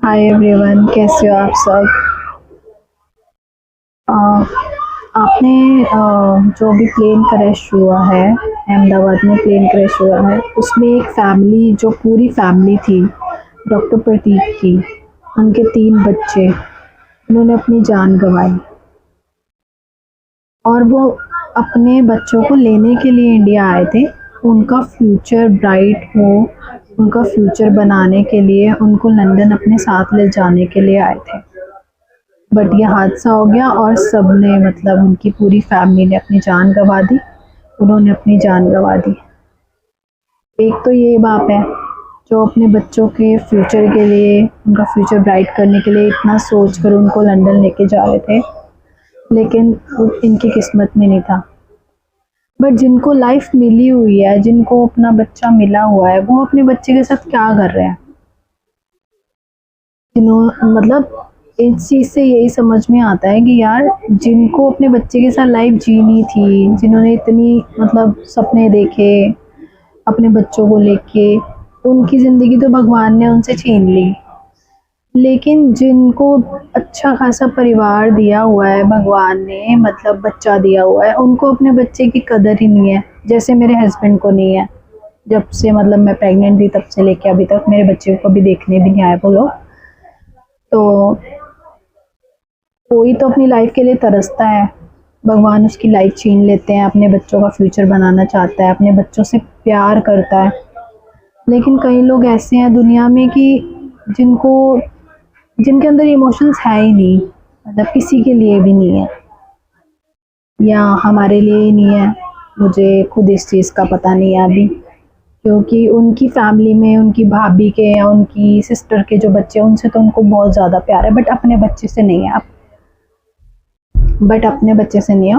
Hi everyone, कैसे हो आप सब। अ, आपने जो भी प्लेन क्रैश हुआ है, अहमदाबाद में प्लेन क्रैश हुआ है, उसमें एक फैमिली, जो पूरी फैमिली थी डॉक्टर प्रतीक की, उनके 3 बच्चे, उन्होंने अपनी जान गंवाई और वो अपने बच्चों को लेने के लिए इंडिया आए थे। उनका फ्यूचर ब्राइट हो, उनका फ्यूचर बनाने के लिए उनको लंदन अपने साथ ले जाने के लिए आए थे। बट ये हादसा हो गया और सबने, मतलब उनकी पूरी फैमिली ने अपनी जान गंवा दी। उन्होंने अपनी जान गंवा दी। एक तो ये बाप है जो अपने बच्चों के फ्यूचर के लिए, उनका फ्यूचर ब्राइट करने के लिए इतना सोच कर उनको लंदन लेके जा रहे थे, लेकिन इनकी किस्मत में नहीं था। बट जिनको लाइफ मिली हुई है, जिनको अपना बच्चा मिला हुआ है, वो अपने बच्चे के साथ क्या कर रहे हैं। मतलब इस चीज़ से यही समझ में आता है कि यार, जिनको अपने बच्चे के साथ लाइफ जीनी थी, जिन्होंने इतनी मतलब सपने देखे अपने बच्चों को लेके, उनकी ज़िंदगी तो भगवान ने उनसे छीन ली। लेकिन जिनको अच्छा खासा परिवार दिया हुआ है भगवान ने, मतलब बच्चा दिया हुआ है, उनको अपने बच्चे की कदर ही नहीं है। जैसे मेरे हस्बैंड को नहीं है। जब से, मतलब मैं प्रेग्नेंट थी तब से लेके अभी तक मेरे बच्चे को भी देखने भी नहीं आए वो लोग। तो कोई तो अपनी लाइफ के लिए तरसता है, भगवान उसकी लाइफ छीन लेते हैं, अपने बच्चों का फ्यूचर बनाना चाहता है, अपने बच्चों से प्यार करता है। लेकिन कई लोग ऐसे हैं दुनिया में कि जिनके अंदर इमोशंस है ही नहीं, मतलब किसी के लिए भी नहीं है, या हमारे लिए ही नहीं है। मुझे खुद इस चीज़ का पता नहीं है अभी, क्योंकि उनकी फैमिली में, उनकी भाभी के या उनकी सिस्टर के जो बच्चे, उनसे तो उनको बहुत ज़्यादा प्यार है, बट अपने बच्चे से नहीं है।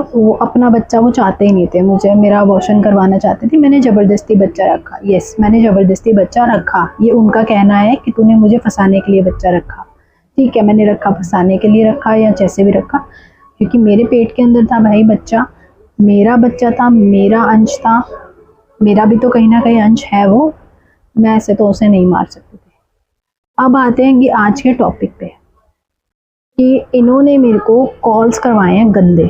वो अपना बच्चा वो चाहते ही नहीं थे। मुझे मेरा अबॉर्शन करवाना चाहते थे, मैंने ज़बरदस्ती बच्चा रखा। यस, मैंने ज़बरदस्ती बच्चा रखा। ये उनका कहना है कि तूने मुझे फंसाने के लिए बच्चा रखा। ठीक है, मैंने रखा, फंसाने के लिए रखा या जैसे भी रखा, क्योंकि मेरे पेट के अंदर था भाई बच्चा, मेरा बच्चा था, मेरा अंश था, मेरा भी तो कहीं ना कहीं अंश है वो। मैं ऐसे तो उसे नहीं मार सकती थी। अब आते हैं कि आज के टॉपिक पे, कि इन्होंने मेरे को कॉल्स करवाए हैं गंदे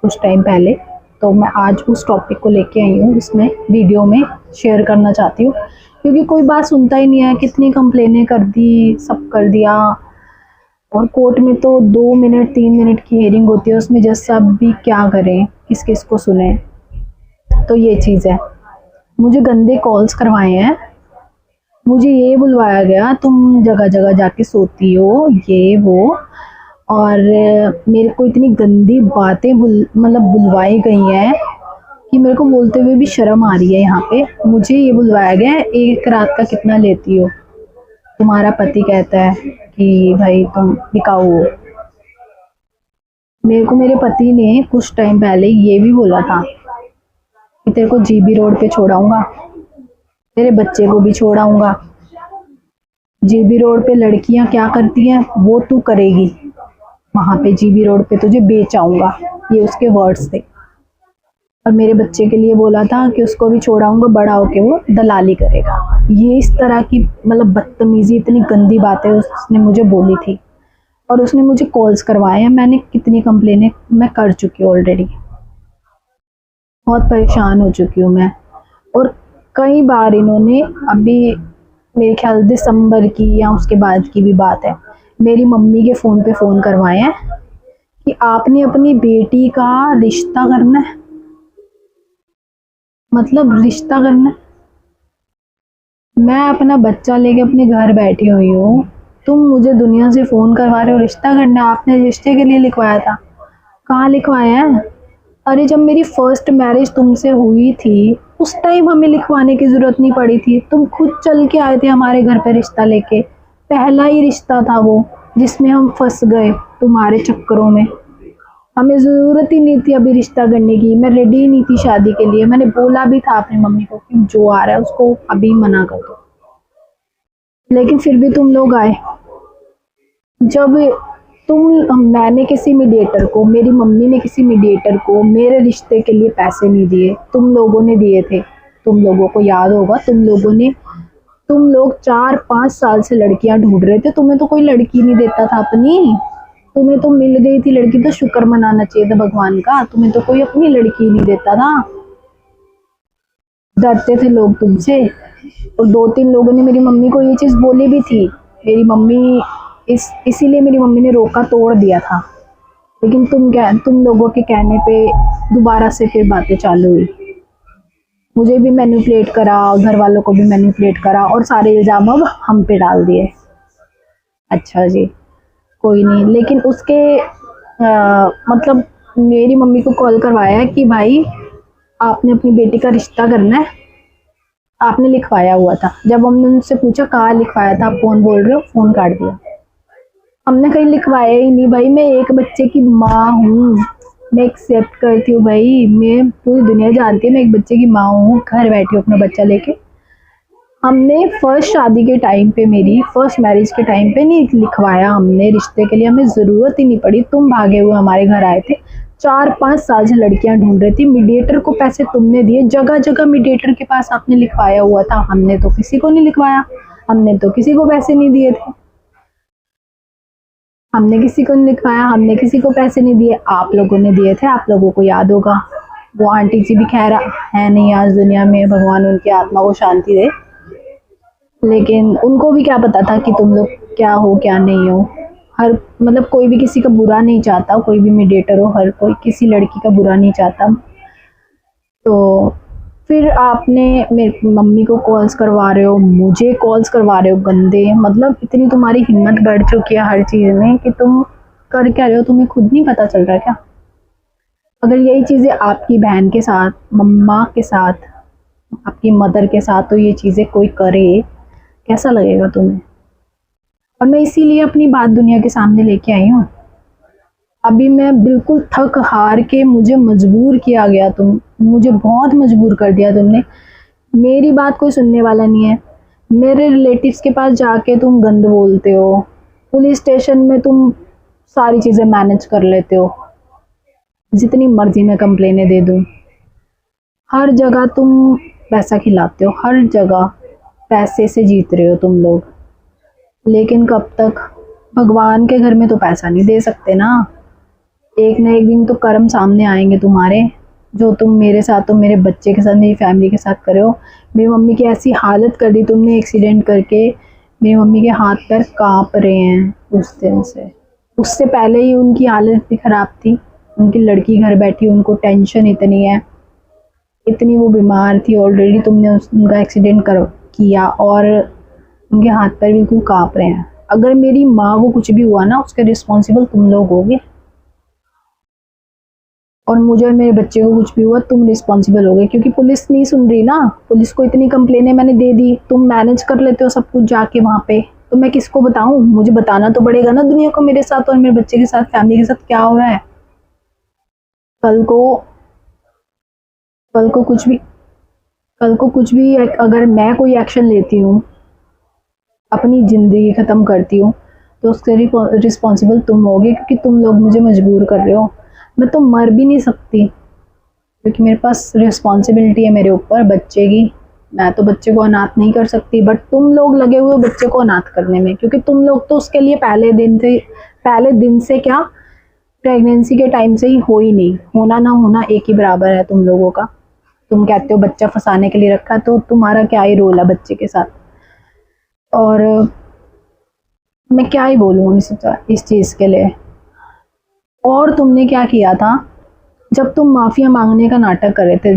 कुछ टाइम पहले। तो मैं आज उस टॉपिक को लेके आई हूँ, इसमें वीडियो में शेयर करना चाहती हूँ, क्योंकि कोई बात सुनता ही नहीं है। कितनी कंप्लेनें कर दी, सब कर दिया, और कोर्ट में तो 2 मिनट 3 मिनट की हियरिंग होती है, उसमें जज साहब भी क्या करें, किस किस को सुने। तो ये चीज़ है, मुझे गंदे कॉल्स करवाए हैं, मुझे ये बुलवाया गया, तुम जगह जगह जाके सोती हो, ये वो, और मेरे को इतनी गंदी बातें मतलब बुलवाई गई हैं कि मेरे को बोलते हुए भी शर्म आ रही है। यहाँ पे मुझे ये बुलवाया गया है, एक रात का कितना लेती हो। तुम्हारा पति कहता है कि भाई तुम बिकाऊ हो। मेरे को मेरे पति ने कुछ टाइम पहले ये भी बोला था कि तेरे को जीबी रोड पे छोड़ाऊंगा, तेरे बच्चे को भी छोड़ाऊंगा। जीबी रोड पे लड़कियां क्या करती हैं वो तू करेगी, वहां पे जीबी रोड पे तुझे बेच आऊंगा। ये उसके वर्ड्स थे। और मेरे बच्चे के लिए बोला था कि उसको भी छोड़ाऊंगा, बड़ा होके वो दलाली करेगा। ये इस तरह की, मतलब बदतमीजी, इतनी गंदी बातें उसने मुझे बोली थी, और उसने मुझे कॉल्स करवाए हैं। मैंने कितनी कंप्लेनें मैं कर चुकी हूँ ऑलरेडी, बहुत परेशान हो चुकी हूँ मैं। और कई बार इन्होंने, अभी मेरे ख्याल दिसंबर की या उसके बाद की भी बात है, मेरी मम्मी के फ़ोन पे फ़ोन करवाए हैं कि आपने अपनी बेटी का रिश्ता करना है। मतलब रिश्ता करना है, मैं अपना बच्चा लेके अपने घर बैठी हुई हूँ, तुम मुझे दुनिया से फ़ोन करवा रहे हो रिश्ता करना। आपने रिश्ते के लिए लिखवाया था, कहाँ लिखवाया है? अरे जब मेरी फर्स्ट मैरिज तुमसे हुई थी, उस टाइम हमें लिखवाने की ज़रूरत नहीं पड़ी थी। तुम खुद चल के आए थे हमारे घर पे रिश्ता लेके। पहला ही रिश्ता था वो, जिसमें हम फंस गए तुम्हारे चक्करों में। हमें ज़रूरत ही नहीं थी अभी रिश्ता करने की, मैं रेडी ही नहीं थी शादी के लिए। मैंने बोला भी था अपनी मम्मी को कि जो आ रहा है उसको अभी मना कर दो, लेकिन फिर भी तुम लोग आए। जब मैंने किसी मीडिएटर को, मेरी मम्मी ने किसी मीडिएटर को मेरे रिश्ते के लिए पैसे नहीं दिए, तुम लोगों ने दिए थे। तुम लोगों को याद होगा, तुम लोग 4-5 साल से लड़कियां ढूंढ रहे थे, तुम्हें तो कोई लड़की नहीं देता था अपनी। तुम्हें तो मिल गई थी लड़की, तो शुक्र मनाना चाहिए था भगवान का। तुम्हें तो कोई अपनी लड़की नहीं देता था। डरते थे लोग तुमसे। और 2-3 लोगों ने मेरी मम्मी को ये चीज़ बोली भी थी। मेरी मम्मी इसीलिए मेरी मम्मी ने रोका तोड़ दिया था। लेकिन तुम लोगों के कहने पे दोबारा से फिर बातें चालू हुई। मुझे भी मैनिपुलेट करा, घर वालों को भी मैनिपुलेट करा, और सारे इल्ज़ाम अब हम पे डाल दिए। अच्छा जी, कोई नहीं। लेकिन उसके मतलब मेरी मम्मी को कॉल करवाया कि भाई आपने अपनी बेटी का रिश्ता करना है, आपने लिखवाया हुआ था। जब हमने उनसे पूछा कहाँ लिखवाया था, आप कौन बोल रहे हो, फ़ोन काट दिया। हमने कहीं लिखवाया ही नहीं भाई, मैं एक बच्चे की माँ हूँ, मैं एक्सेप्ट करती हूँ भाई, मैं पूरी दुनिया जानती है मैं एक बच्चे की माँ हूँ, घर बैठी हूँ अपना बच्चा लेके। हमने फर्स्ट शादी के टाइम पे, मेरी फर्स्ट मैरिज के टाइम पे नहीं लिखवाया हमने रिश्ते के लिए, हमें ज़रूरत ही नहीं पड़ी। तुम भागे हुए हमारे घर आए थे, 4-5 साल से लड़कियां ढूंढ रही थी, मीडिएटर को पैसे तुमने दिए, जगह जगह मीडिएटर के पास आपने लिखवाया हुआ था। हमने तो किसी को नहीं लिखवाया, हमने तो किसी को पैसे नहीं दिए थे, हमने किसी को नहीं लिखवाया, हमने किसी को पैसे नहीं दिए, आप लोगों ने दिए थे। आप लोगों को याद होगा। वो आंटी जी भी खैर है नहीं आज दुनिया में, भगवान उनकी आत्मा को शांति दे। लेकिन उनको भी क्या पता था कि तुम लोग क्या हो क्या नहीं हो। हर मतलब कोई भी किसी का बुरा नहीं चाहता, कोई भी मीडिएटर हो, हर कोई किसी लड़की का बुरा नहीं चाहता। तो फिर आपने मेरी मम्मी को कॉल्स करवा रहे हो, मुझे कॉल्स करवा रहे हो गंदे। मतलब इतनी तुम्हारी हिम्मत बढ़ चुकी है हर चीज़ में कि तुम कर क्या रहे हो, तुम्हें खुद नहीं पता चल रहा क्या? अगर यही चीज़ें आपकी बहन के साथ, मम्मा के साथ, आपकी मदर के साथ, तो ये चीज़ें कोई करे, कैसा लगेगा तुम्हें? और मैं इसीलिए अपनी बात दुनिया के सामने लेके आई हूँ। अभी मैं बिल्कुल थक हार के, मुझे मजबूर किया गया, मुझे बहुत मजबूर कर दिया तुमने। मेरी बात कोई सुनने वाला नहीं है। मेरे रिलेटिव्स के पास जाके तुम गंद बोलते हो, पुलिस स्टेशन में तुम सारी चीज़ें मैनेज कर लेते हो, जितनी मर्जी मैं कंप्लेनें दे दूँ। हर जगह तुम पैसा खिलाते हो, हर जगह पैसे से जीत रहे हो तुम लोग। लेकिन कब तक? भगवान के घर में तो पैसा नहीं दे सकते ना। एक ना एक दिन तो कर्म सामने आएंगे तुम्हारे, जो तुम मेरे साथ, तो मेरे बच्चे के साथ, मेरी फैमिली के साथ करे हो। मेरी मम्मी की ऐसी हालत कर दी तुमने एक्सीडेंट करके, मेरी मम्मी के हाथ पैर कांप रहे हैं उस दिन से। उससे पहले ही उनकी हालत इतनी ख़राब थी, उनकी लड़की घर बैठी, उनको टेंशन इतनी है, इतनी वो बीमार थी ऑलरेडी। तुमने उनका एक्सीडेंट किया और उनके हाथ पैर बिल्कुल कांप रहे हैं। अगर मेरी माँ को कुछ भी हुआ ना, उसके रिस्पॉन्सिबल तुम लोग होगे। और मुझे और मेरे बच्चे को कुछ भी हुआ, तुम रिस्पॉन्सिबल होगे, क्योंकि पुलिस नहीं सुन रही ना। पुलिस को इतनी कंप्लेनें मैंने दे दी, तुम मैनेज कर लेते हो सब कुछ जाके वहाँ पे, तो मैं किसको बताऊँ? मुझे बताना तो पड़ेगा ना दुनिया को, मेरे साथ और मेरे बच्चे के साथ, फैमिली के साथ क्या हो रहा है। कल को कुछ भी अगर मैं कोई एक्शन लेती हूँ, अपनी ज़िंदगी ख़त्म करती हूँ, तो उसके रिस्पॉन्सिबल तुम होगे, क्योंकि तुम लोग मुझे मजबूर कर रहे हो। मैं तो मर भी नहीं सकती, क्योंकि मेरे पास रिस्पॉन्सिबिलिटी है मेरे ऊपर बच्चे की। मैं तो बच्चे को अनाथ नहीं कर सकती, बट तुम लोग लगे हुए हो बच्चे को अनाथ करने में, क्योंकि तुम लोग तो उसके लिए पहले दिन से क्या, प्रेगनेंसी के टाइम से ही हो ही नहीं, होना ना होना एक ही बराबर है तुम लोगों का। तुम कहते हो बच्चा फंसाने के लिए रखा, तो तुम्हारा क्या ही रोल है बच्चे के साथ। और मैं क्या ही बोलूँ इस चीज़ के लिए। और तुमने क्या किया था जब तुम माफ़िया मांगने का नाटक कर रहे थे?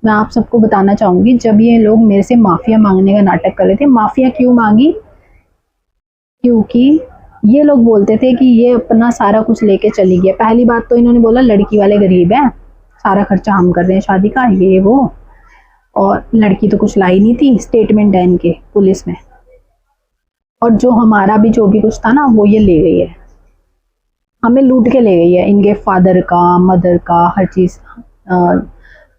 मैं आप सबको बताना चाहूँगी, जब ये लोग मेरे से माफ़िया मांगने का नाटक कर रहे थे, माफ़िया क्यों मांगी? क्योंकि ये लोग बोलते थे कि ये अपना सारा कुछ लेके चली गई। पहली बात तो इन्होंने बोला लड़की वाले गरीब हैं, सारा खर्चा हम कर रहे हैं शादी का, ये वो, और लड़की तो कुछ लाई नहीं थी, स्टेटमेंट है इनके पुलिस में। और जो हमारा भी जो भी कुछ था ना, वो ये ले गई है, हमें लूट के ले गई है। इनके फादर का, मदर का, हर चीज़,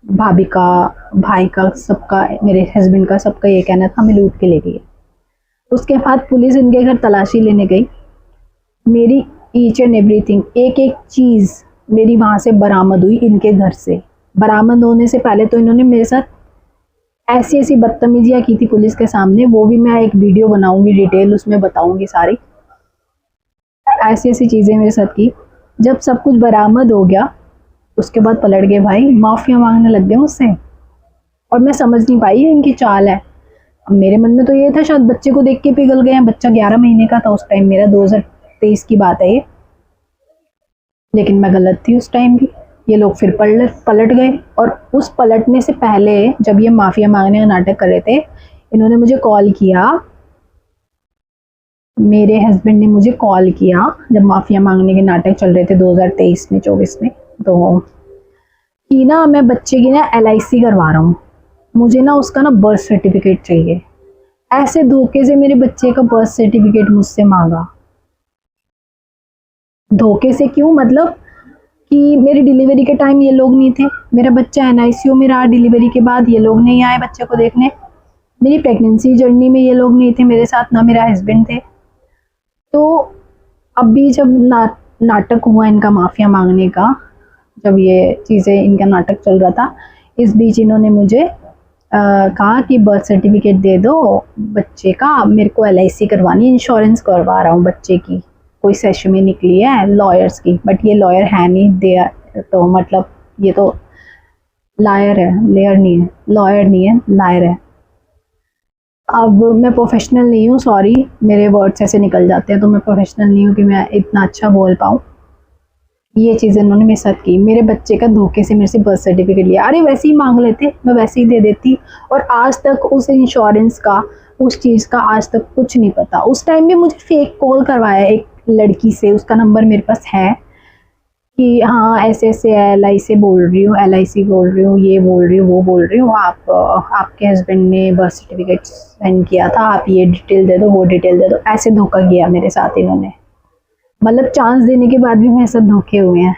भाभी का, भाई का, सबका, मेरे हस्बैंड का, सबका ये कहना था हमें लूट के ले गई है। उसके बाद पुलिस इनके घर तलाशी लेने गई, मेरी ईच एंड एवरीथिंग, एक एक चीज़ मेरी वहाँ से बरामद हुई। इनके घर से बरामद होने से पहले तो इन्होंने मेरे साथ ऐसी ऐसी बदतमीजियाँ की थी पुलिस के सामने, वो भी मैं एक वीडियो बनाऊंगी, डिटेल उसमें बताऊंगी सारी। ऐसी ऐसी चीज़ें मेरे साथ की। जब सब कुछ बरामद हो गया उसके बाद पलट गए भाई, माफिया मांगने लग गए मुझसे, और मैं समझ नहीं पाई इनकी चाल है। अब मेरे मन में तो ये था शायद बच्चे को देख के पिघल गए हैं, बच्चा 11 महीने का था उस टाइम, मेरा 2023 की बात है ये, लेकिन मैं गलत थी उस टाइम भी। ये लोग फिर पलट गए, और उस पलटने से पहले जब ये माफिया मांगने का नाटक कर रहे थे, इन्होंने मुझे कॉल किया, मेरे हस्बैंड ने मुझे कॉल किया जब माफिया मांगने के नाटक चल रहे थे 2023 में 24 में, तो कि ना मैं बच्चे की ना LIC करवा रहा हूँ, मुझे ना उसका ना बर्थ सर्टिफिकेट चाहिए। ऐसे धोखे से मेरे बच्चे का बर्थ सर्टिफिकेट मुझसे मांगा। धोखे से क्यों, मतलब कि मेरी डिलीवरी के टाइम ये लोग नहीं थे, मेरा बच्चा NICU में रहा, डिलीवरी के बाद ये लोग नहीं आए बच्चे को देखने, मेरी प्रेगनेंसी जर्नी में ये लोग नहीं थे मेरे साथ, ना मेरा हस्बैंड थे। तो अभी जब नाटक हुआ इनका माफिया मांगने का, जब ये चीज़ें इनका नाटक चल रहा था, इस बीच इन्होंने मुझे कहा कि बर्थ सर्टिफिकेट दे दो बच्चे का, मेरे को LIC करवानी, इंश्योरेंस करवा रहा हूँ बच्चे की, कोई सेशन में निकली है लॉयर्स की, बट ये लॉयर है नहीं, दे तो मतलब ये तो लायर है, लेयर नहीं है, लॉयर नहीं है, लायर है। अब मैं प्रोफेशनल नहीं हूँ, सॉरी मेरे वर्ड्स ऐसे निकल जाते हैं, तो मैं प्रोफेशनल नहीं हूँ कि मैं इतना अच्छा बोल पाऊँ। ये चीज़ इन्होंने मेरे साथ की, मेरे बच्चे का धोखे से मेरे से बर्थ सर्टिफिकेट लिया, अरे वैसे ही मांग लेते, मैं वैसे ही दे देती, और आज तक उस इंश्योरेंस का, उस चीज़ का आज तक कुछ नहीं पता। उस टाइम भी मुझे फेक कॉल करवाया एक लड़की से, उसका नंबर मेरे पास है, कि हाँ ऐसे ऐसे LIC से बोल रही हूँ, LIC बोल रही हूँ, ये बोल रही हूँ, वो बोल रही हूँ, आपके हस्बैंड ने बर्थ सर्टिफिकेट सेंड किया था, आप ये डिटेल दे दो, वो डिटेल दे दो, ऐसे धोखा किया मेरे साथ इन्होंने। मतलब चांस देने के बाद भी मेरे साथ धोखे हुए हैं।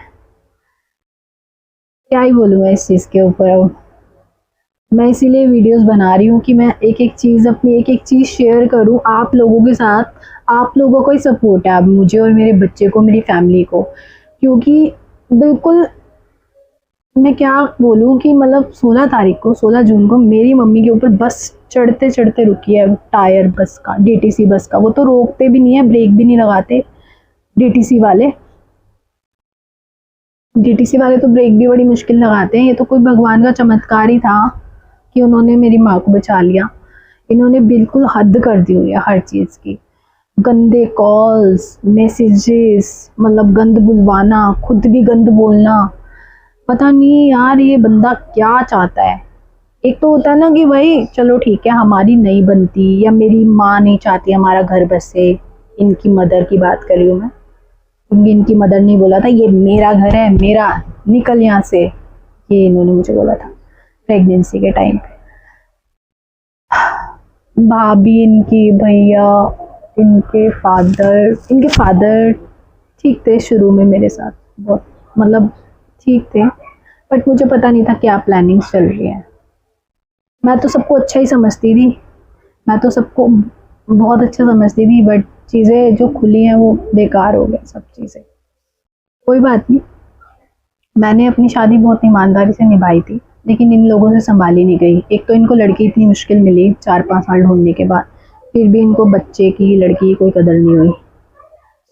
क्या ही बोलूँ मैं इस चीज़ के ऊपर। अब मैं इसीलिए वीडियोस बना रही हूँ कि मैं एक एक चीज़, अपनी एक एक चीज़ शेयर करूँ आप लोगों के साथ। आप लोगों का ही सपोर्ट है अब मुझे और मेरे बच्चे को, मेरी फैमिली को, क्योंकि बिल्कुल मैं क्या बोलूँ कि मतलब 16 जून को मेरी मम्मी के ऊपर बस चढ़ते चढ़ते रुकी है टायर बस का, DTC बस का। वो तो रोकते भी नहीं है, ब्रेक भी नहीं लगाते DTC वाले। DTC वाले तो ब्रेक भी बड़ी मुश्किल लगाते हैं। ये तो कोई भगवान का चमत्कार ही था कि उन्होंने मेरी माँ को बचा लिया। इन्होंने बिल्कुल हद कर दी हुई है हर चीज़ की, गंदे कॉल्स, मैसेजेस, मतलब गंद बुलवाना, खुद भी गंद बोलना। पता नहीं यार ये बंदा क्या चाहता है। एक तो होता है ना कि भाई चलो ठीक है हमारी नहीं बनती, या मेरी माँ नहीं चाहती हमारा घर बसे, इनकी मदर की बात कर रही हूँ मैं, क्योंकि इनकी मदर ने बोला था ये मेरा घर है, मेरा, निकल यहाँ से, ये इन्होंने मुझे बोला था प्रेगनेंसी के टाइम पे। भाभी इनकी, भैया, इनके फादर ठीक थे शुरू में मेरे साथ, बहुत मतलब ठीक थे, बट मुझे पता नहीं था क्या प्लानिंग चल रही है। मैं तो सबको अच्छा ही समझती थी, मैं तो सबको बहुत अच्छा समझती थी, बट चीज़ें जो खुली हैं वो बेकार हो गई सब चीज़ें। कोई बात नहीं, मैंने अपनी शादी बहुत ईमानदारी से निभाई थी, लेकिन इन लोगों से संभाली नहीं गई। एक तो इनको लड़की इतनी मुश्किल मिली 4-5 साल ढूंढने के बाद, फिर भी इनको बच्चे की, लड़की की कोई कदर नहीं हुई।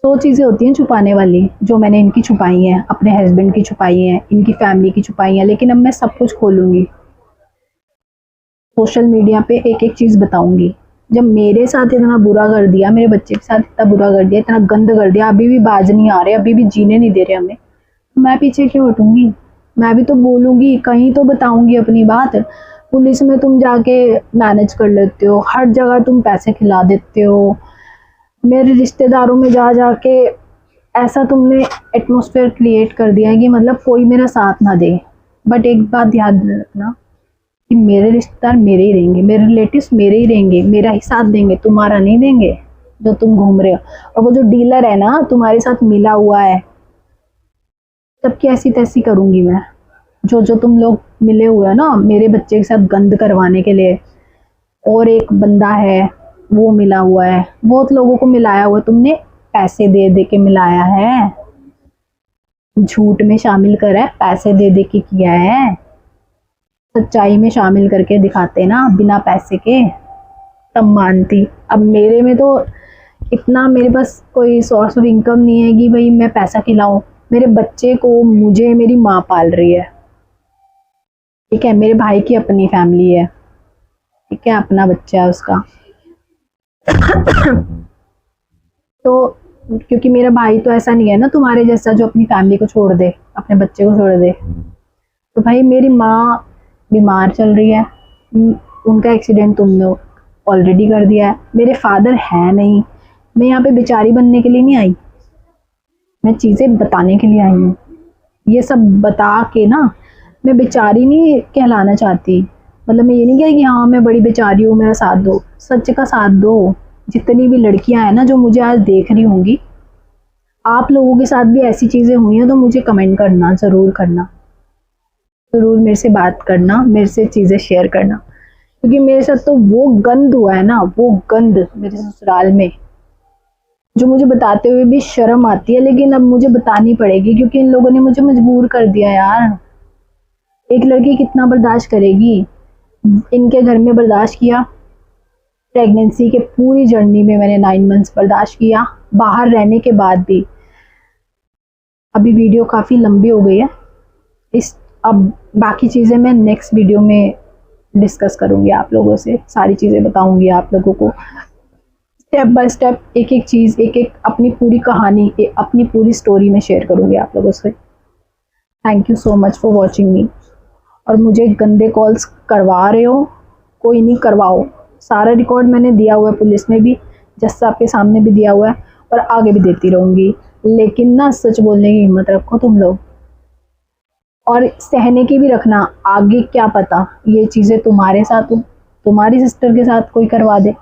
100 चीज़ें होती हैं छुपाने वाली, जो मैंने इनकी छुपाई हैं, अपने हस्बैंड की छुपाई हैं, इनकी फैमिली की छुपाई हैं, लेकिन अब मैं सब कुछ खोलूँगी। सोशल मीडिया पे एक एक चीज़ बताऊँगी। जब मेरे साथ इतना बुरा कर दिया, मेरे बच्चे के साथ इतना बुरा कर दिया, इतना गंद कर दिया, अभी भी बाज नहीं आ रहे, अभी भी जीने नहीं दे रहे हमें, मैं पीछे क्यों हटूँगी? मैं भी तो बोलूँगी, कहीं तो बताऊँगी अपनी बात। पुलिस में तुम जाके मैनेज कर लेते हो, हर जगह तुम पैसे खिला देते हो, मेरे रिश्तेदारों में जा जाके ऐसा तुमने एटमॉस्फेयर क्रिएट कर दिया है कि मतलब कोई मेरा साथ ना दे। बट एक बात याद रखना कि मेरे रिश्तेदार मेरे ही रहेंगे, मेरे रिलेटिव्स मेरे ही रहेंगे, मेरा ही साथ देंगे, तुम्हारा नहीं देंगे जो तुम घूम रहे हो। और वो जो डीलर है ना तुम्हारे साथ मिला हुआ है, सबकी ऐसी तैसी करूँगी मैं। जो जो तुम लोग मिले हुए हो ना मेरे बच्चे के साथ गंद करवाने के लिए, और एक बंदा है वो मिला हुआ है, बहुत लोगों को मिलाया हुआ है तुमने, पैसे दे दे के मिलाया है, झूठ में शामिल करा है, पैसे दे दे के किया है। सच्चाई में शामिल करके दिखाते ना बिना पैसे के, तब मानती। अब मेरे में तो इतना, मेरे पास कोई सोर्स ऑफ इनकम नहीं है कि भाई मैं पैसा खिलाऊं। मेरे बच्चे को मुझे मेरी माँ पाल रही है, ठीक है। मेरे भाई की अपनी फैमिली है, ठीक है, अपना बच्चा है उसका। तो क्योंकि मेरा भाई तो ऐसा नहीं है ना तुम्हारे जैसा जो अपनी फैमिली को छोड़ दे, अपने बच्चे को छोड़ दे। तो भाई मेरी माँ बीमार चल रही है, उनका एक्सीडेंट तुमने ऑलरेडी कर दिया है। मेरे फादर है नहीं, मैं यहाँ पे बेचारी बनने के लिए नहीं आई, मैं चीज़ें बताने के लिए आई हूँ। ये सब बता के ना मैं बेचारी नहीं कहलाना चाहती। मतलब मैं ये नहीं कह कि हाँ मैं बड़ी बेचारी हूँ, मेरा साथ दो। सच का साथ दो। जितनी भी लड़कियां हैं ना जो मुझे आज देख रही होंगी, आप लोगों के साथ भी ऐसी चीज़ें हुई हैं तो मुझे कमेंट करना, ज़रूर करना, ज़रूर मेरे से बात करना, मेरे से चीज़ें शेयर करना। क्योंकि मेरे साथ तो वो गंद हुआ है ना, वो गंद मेरे ससुराल में, जो मुझे बताते हुए भी शर्म आती है, लेकिन अब मुझे बतानी पड़ेगी क्योंकि इन लोगों ने मुझे मजबूर कर दिया यार। एक लड़की कितना बर्दाश्त करेगी। इनके घर में बर्दाश्त किया, प्रेगनेंसी के पूरी जर्नी में मैंने 9 मंथ्स बर्दाश्त किया, बाहर रहने के बाद भी। अभी वीडियो काफ़ी लंबी हो गई है, अब बाकी चीज़ें मैं नेक्स्ट वीडियो में डिस्कस करूँगी आप लोगों से, सारी चीज़ें बताऊँगी आप लोगों को स्टेप बाय स्टेप, एक एक चीज़, एक एक अपनी पूरी कहानी, अपनी पूरी स्टोरी में शेयर करूँगी आप लोगों से। Thank you so much for watching मी। और मुझे गंदे कॉल्स करवा रहे हो, कोई नहीं, करवाओ। सारा रिकॉर्ड मैंने दिया हुआ है, पुलिस में भी, जज साहब के सामने भी दिया हुआ है और आगे भी देती रहूँगी। लेकिन ना सच बोलने की हिम्मत रखो तुम लोग, और सहने की भी रखना। आगे क्या पता ये चीज़ें तुम्हारे साथ हो, तुम्हारी सिस्टर के साथ कोई करवा दे,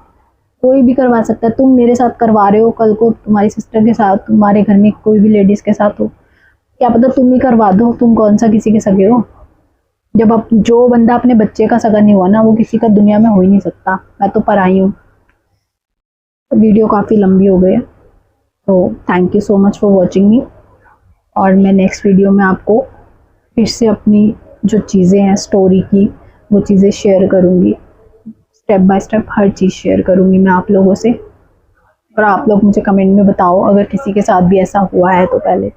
कोई भी करवा सकता है। तुम मेरे साथ करवा रहे हो, कल को तुम्हारी सिस्टर के साथ, तुम्हारे घर में कोई भी लेडीज़ के साथ हो, क्या पता तुम ही करवा दो। तुम कौन सा किसी के सगे हो। जब अब जो बंदा अपने बच्चे का सगा नहीं हुआ ना, वो किसी का दुनिया में हो ही नहीं सकता। मैं तो पराई हूँ। वीडियो काफ़ी लंबी हो गई है, तो thank you so much for watching मी। और मैं नेक्स्ट वीडियो में आपको फिर से अपनी जो चीज़ें हैं स्टोरी की, वो चीज़ें शेयर करूँगी। Step by step her cheese share करूँगी मैं आप लोगों से। और आप लोग मुझे कमेंट में बताओ अगर किसी के साथ भी ऐसा हुआ है तो पहले।